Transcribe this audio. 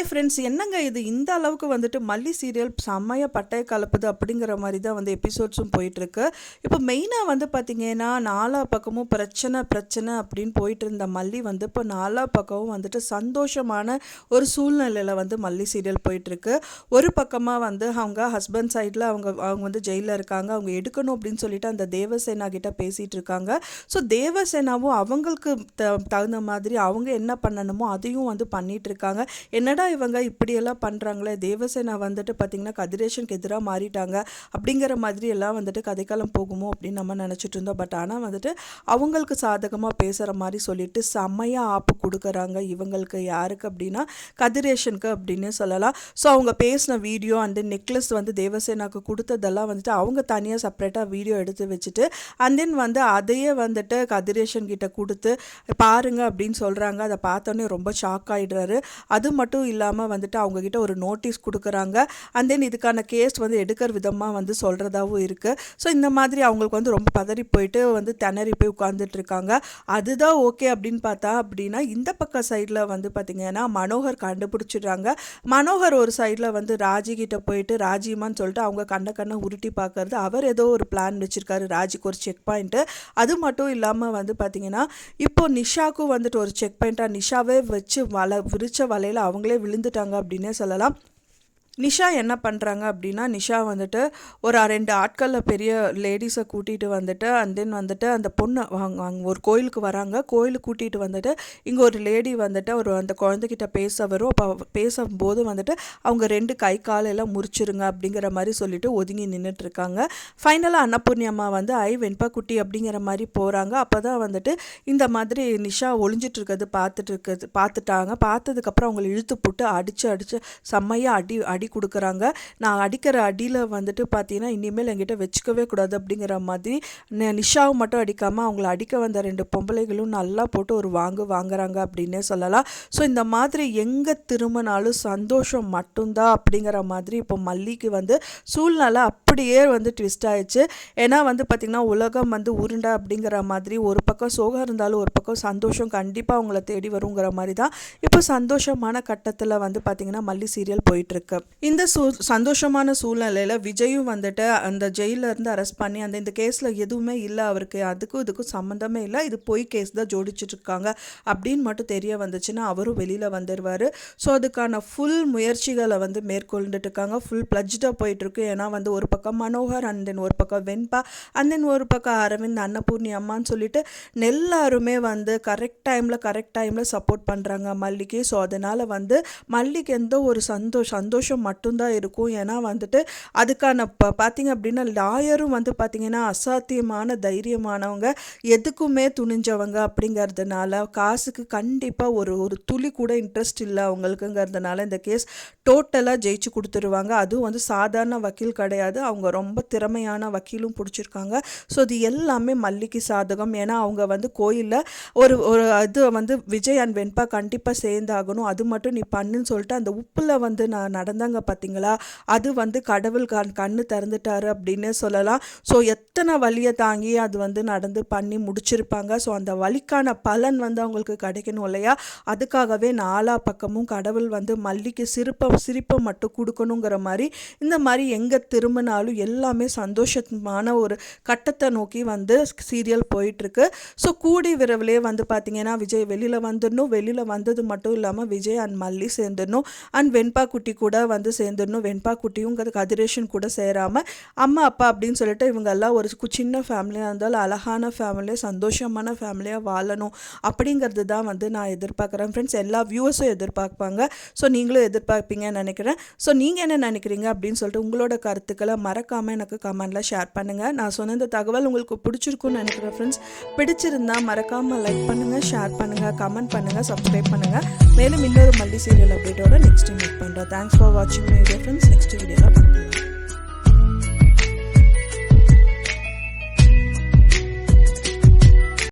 Hi friends, என்னங்க இது இந்த அளவுக்கு வந்துட்டு மல்லி சீரியல் செம்மையாக பட்டைய கலப்புது அப்படிங்கிற மாதிரி தான் வந்து எபிசோட்ஸும் போயிட்டுருக்கு. இப்போ மெயினாக வந்து பார்த்திங்கன்னா நாலா பக்கமும் பிரச்சனை பிரச்சனை அப்படின்னு போயிட்டு இருந்த மல்லி வந்து இப்போ நாலா பக்கமும் வந்துட்டு சந்தோஷமான ஒரு சூழ்நிலையில் வந்து மல்லி சீரியல் போயிட்டுருக்கு. ஒரு பக்கமாக வந்து அவங்க ஹஸ்பண்ட் சைடில் அவங்க வந்து ஜெயிலில் இருக்காங்க, அவங்க எடுக்கணும் அப்படின்னு சொல்லிட்டு அந்த தேவசேனா கிட்ட பேசிகிட்டு இருக்காங்க. ஸோ தேவசேனாவும் அவங்களுக்கு தகுந்த மாதிரி அவங்க என்ன பண்ணணுமோ அதையும் வந்து பண்ணிகிட்டு இருக்காங்க. என்னடா இவங்க இப்படியெல்லாம் பண்ணுறாங்களே, தேவசேனா வந்துட்டு பார்த்திங்கன்னா கதிரேஷனுக்கு எதிராக மாறிட்டாங்க அப்படிங்கிற மாதிரி எல்லாம் வந்துட்டு கதைக்காலம் போகுமோ அப்படின்னு நம்ம நினச்சிட்டு இருந்தோம். பட் ஆனால் வந்துட்டு அவங்களுக்கு சாதகமாக பேசுகிற மாதிரி சொல்லிட்டு செம்மையாக ஆப்பு கொடுக்குறாங்க இவங்களுக்கு. யாருக்கு அப்படின்னா கதிரேஷனுக்கு அப்படின்னு சொல்லலாம். ஸோ அவங்க பேசின வீடியோ அண்ட் நெக்லஸ் வந்து தேவசேனாவுக்கு கொடுத்ததெல்லாம் வந்துட்டு அவங்க தனியாக செப்பரேட்டாக வீடியோ எடுத்து வச்சுட்டு அண்ட் தென் வந்து அதையே வந்துட்டு கதிரேஷன் கிட்ட கொடுத்து பாருங்க அப்படின்னு சொல்கிறாங்க. அதை பார்த்தோன்னே ரொம்ப ஷாக் ஆகிடுறாரு. அது மட்டும் இல்லாமல் வந்துட்டு அவங்கக்கிட்ட ஒரு நோட்டீஸ் கொடுக்குறாங்க. அண்ட் தென் இதுக்கான கேஸ் வந்து எடுக்கிற விதமாக வந்து சொல்கிறதாகவும் இருக்குது. ஸோ இந்த மாதிரி அவங்களுக்கு வந்து ரொம்ப பதறி போயிட்டு வந்து திணறி போய் உட்காந்துட்டு இருக்காங்க. அதுதான் ஓகே அப்படின்னு பார்த்தா அப்படின்னா இந்த பக்கம் சைடில் வந்து பார்த்திங்கன்னா மனோகர் கண்டுபிடிச்சிடுறாங்க. மனோகர் ஒரு சைடில் வந்து ராஜி கிட்ட போயிட்டு ராஜிமான்னு சொல்லிட்டு அவங்க கண்ணை உருட்டி பார்க்கறது. அவர் ஏதோ ஒரு பிளான் வச்சுருக்காரு ராஜிக்கு ஒரு செக் பாயிண்ட்டு. அது மட்டும் இல்லாமல் வந்து பார்த்திங்கன்னா இப்போது நிஷாவுக்கும் வந்துட்டு ஒரு செக் பாயிண்ட்டாக நிஷாவே வச்சு விரிச்ச வலையில் அவங்களே விழுந்துட்டாங்க அப்படின்னே சொல்லலாம். நிஷா என்ன பண்ணுறாங்க அப்படின்னா நிஷா வந்துட்டு ஒரு 2 ஆட்களில் பெரிய லேடிஸை கூட்டிகிட்டு வந்துட்டு அண்ட் தென் வந்துட்டு அந்த பொண்ணு அங்கே ஒரு கோயிலுக்கு வராங்க. கோயிலுக்கு கூட்டிகிட்டு வந்துட்டு இங்கே ஒரு லேடி வந்துட்டு அந்த குழந்தைகிட்ட பேச வரும். அப்போ பேசும்போது வந்துட்டு அவங்க 2 கை காலெல்லாம் முறிச்சிருங்க அப்படிங்கிற மாதிரி சொல்லிட்டு ஒதுங்கி நின்றுட்டுருக்காங்க. ஃபைனலாக அன்னபூர்ணியம்மா வந்து வெண்பா குட்டி அப்படிங்கிற மாதிரி போகிறாங்க. அப்போ தான் வந்துட்டு இந்த மாதிரி நிஷா ஒளிஞ்சிட்ருக்கிறது பார்த்துட்டாங்க. பார்த்ததுக்கப்புறம் அவங்களை இழுத்து போட்டு அடித்து செம்மையாக அடி கொடுக்குறாங்க. நான் அடிக்கிற அடியில் வந்துட்டு பார்த்தீங்கன்னா இனிமேல் என்கிட்ட வச்சுக்கவே கூடாது அப்படிங்கிற மாதிரி நிஷாவை மட்டும் அடிக்காமல் அவங்கள அடிக்க வந்த 2 பொம்பளைகளும் நல்லா போட்டு ஒரு வாங்குறாங்க அப்படின்னே சொல்லலாம். ஸோ இந்த மாதிரி எங்கே திரும்பினாலும் சந்தோஷம் மட்டும்தான் அப்படிங்கிற மாதிரி இப்போ மல்லிக்கு வந்து சூழ்நிலை அப்படியே வந்து ட்விஸ்ட் ஆயிடுச்சு. ஏன்னா வந்து பார்த்திங்கன்னா உலகம் வந்து உருண்டை அப்படிங்கிற மாதிரி ஒரு பக்கம் சோகம் இருந்தாலும் ஒரு பக்கம் சந்தோஷம் கண்டிப்பாக அவங்கள தேடி வருங்கிற மாதிரி தான் இப்போ சந்தோஷமான கட்டத்தில் வந்து பார்த்திங்கன்னா மல்லி சீரியல் போயிட்டுருக்கு. இந்த சந்தோஷமான சூழ்நிலையில் விஜயும் வந்துட்டு அந்த ஜெயிலிருந்து அரெஸ்ட் பண்ணி இந்த கேஸில் எதுவுமே இல்லை, அவருக்கு அதுக்கும் இதுக்கும் சம்மந்தமே இல்லை, இது பொய் கேஸ் தான் ஜோடிச்சுட்ருக்காங்க அப்படின்னு மட்டும் தெரிய வந்துச்சுன்னா அவரும் வெளியில் வந்துடுவார். ஸோ அதுக்கான ஃபுல் முயற்சிகளை வந்து மேற்கொண்டுட்டு இருக்காங்க. ஃபுல் ப்ளஜ்டாக போயிட்டுருக்கு. ஏன்னா வந்து ஒரு பக்கம் மனோகர் அண்ட் தென் ஒரு பக்கம் வெண்பா அண்ட் தென் ஒரு பக்கம் அரவிந்த் அன்னபூர்ணி அம்மான்னு சொல்லிட்டு எல்லாருமே வந்து கரெக்ட் டைமில் சப்போர்ட் பண்ணுறாங்க மல்லிக்கு. ஸோ அதனால் வந்து மல்லிக்கு எந்த ஒரு சந்தோஷம் மட்டும்தான் இருக்கும். ஏன்னா வந்துட்டு அதுக்கான பார்த்திங்க அப்படின்னா லாயரும் வந்து பார்த்திங்கன்னா அசாத்தியமான தைரியமானவங்க, எதுக்குமே துணிஞ்சவங்க அப்படிங்கிறதுனால காசுக்கு கண்டிப்பாக ஒரு துளி கூட இன்ட்ரெஸ்ட் இல்லை அவங்களுக்குங்கிறதுனால இந்த கேஸ் டோட்டலாக ஜெயிச்சு கொடுத்துருவாங்க. அதுவும் வந்து சாதாரண வக்கீல் கிடையாது, அவங்க ரொம்ப திறமையான வக்கீலும் பிடிச்சிருக்காங்க. ஸோ இது எல்லாமே மல்லிக்கு சாதகம். ஏன்னா அவங்க வந்து கோயிலில் ஒரு இது வந்து விஜய் அண்ட் வெண்பா கண்டிப்பாக சேர்ந்தாகணும், அது மட்டும் நீ பண்ணுன்னு சொல்லிட்டு அந்த உப்பில் வந்து நான் நடந்தாங்க பார்த்தீங்களா, அது வந்து கடவுள் கண்ணு திறந்துட்டாரு அப்படின்னு சொல்லலாம். ஸோ எத்தனை வலியை தாங்கி அது வந்து நடந்து பண்ணி முடிச்சிருப்பாங்க. ஸோ அந்த வலிக்கான பலன் வந்து அவங்களுக்கு கிடைக்கணும் இல்லையா, அதுக்காகவே நாலா பக்கமும் கடவுள் வந்து மல்லிக்கு சிரிப்பை மட்டும் கொடுக்கணுங்கிற மாதிரி இந்த மாதிரி எங்கே திரும்பினாலும் எல்லாமே சந்தோஷமான ஒரு கட்டத்தை நோக்கி வந்து சீரியல் போயிட்டுருக்கு. ஸோ கூடி விரைவிலே வந்து பார்த்திங்கன்னா விஜய் வெளியில் வந்துடணும். வெளியில் வந்தது மட்டும் இல்லாமல் விஜய் அண்ட் மல்லி சேர்ந்துடணும் அண்ட் வெண்பா குட்டி கூட வந்து சேர்ந்துடணும். வெண்பா குட்டியும் கதிரேஷன் கூட சேராமல் அம்மா அப்பா அப்படின்னு சொல்லிட்டு இவங்கெல்லாம் ஒரு சின்ன ஃபேமிலியாக இருந்தாலும் அழகான ஃபேமிலியாக சந்தோஷமான ஃபேமிலியாக வாழணும் அப்படிங்கிறது தான் வந்து நான் எதிர்பார்க்குறேன் ஃப்ரெண்ட்ஸ். எல்லா வியூவர்ஸும் எதிர்பார்ப்பாங்க. ஸோ நீங்களும் எதிர்பார்ப்பீங்கன்னு நினைக்கிறேன். ஸோ நீங்கள் என்ன நினைக்கிறீங்க அப்படின்னு சொல்லிட்டு உங்களோட கருத்துக்களை மறக்காமல் எனக்கு கமெண்டில் ஷேர் பண்ணுங்கள். நான் சொன்ன இந்த தகவல் உங்களுக்கு பிடிச்சிருக்குன்னு நினைக்கிறேன் ஃப்ரெண்ட்ஸ். பிடிச்சிருந்தால் மறக்காமல் லைக் பண்ணுங்கள், ஷேர் பண்ணுங்கள், கமெண்ட் பண்ணுங்கள், சப்ஸ்கிரைப் பண்ணுங்கள். மேலும் இன்னொரு மல்லி சீரியல் அப்டேட்டோட நெக்ஸ்ட் மீட் பண்ணுறேன். தேங்க்ஸ் ஃபார் வாட்சிங் மை டியர் ஃப்ரெண்ட்ஸ். நெக்ஸ்ட் வீடியோவில் பார்க்கலாம்.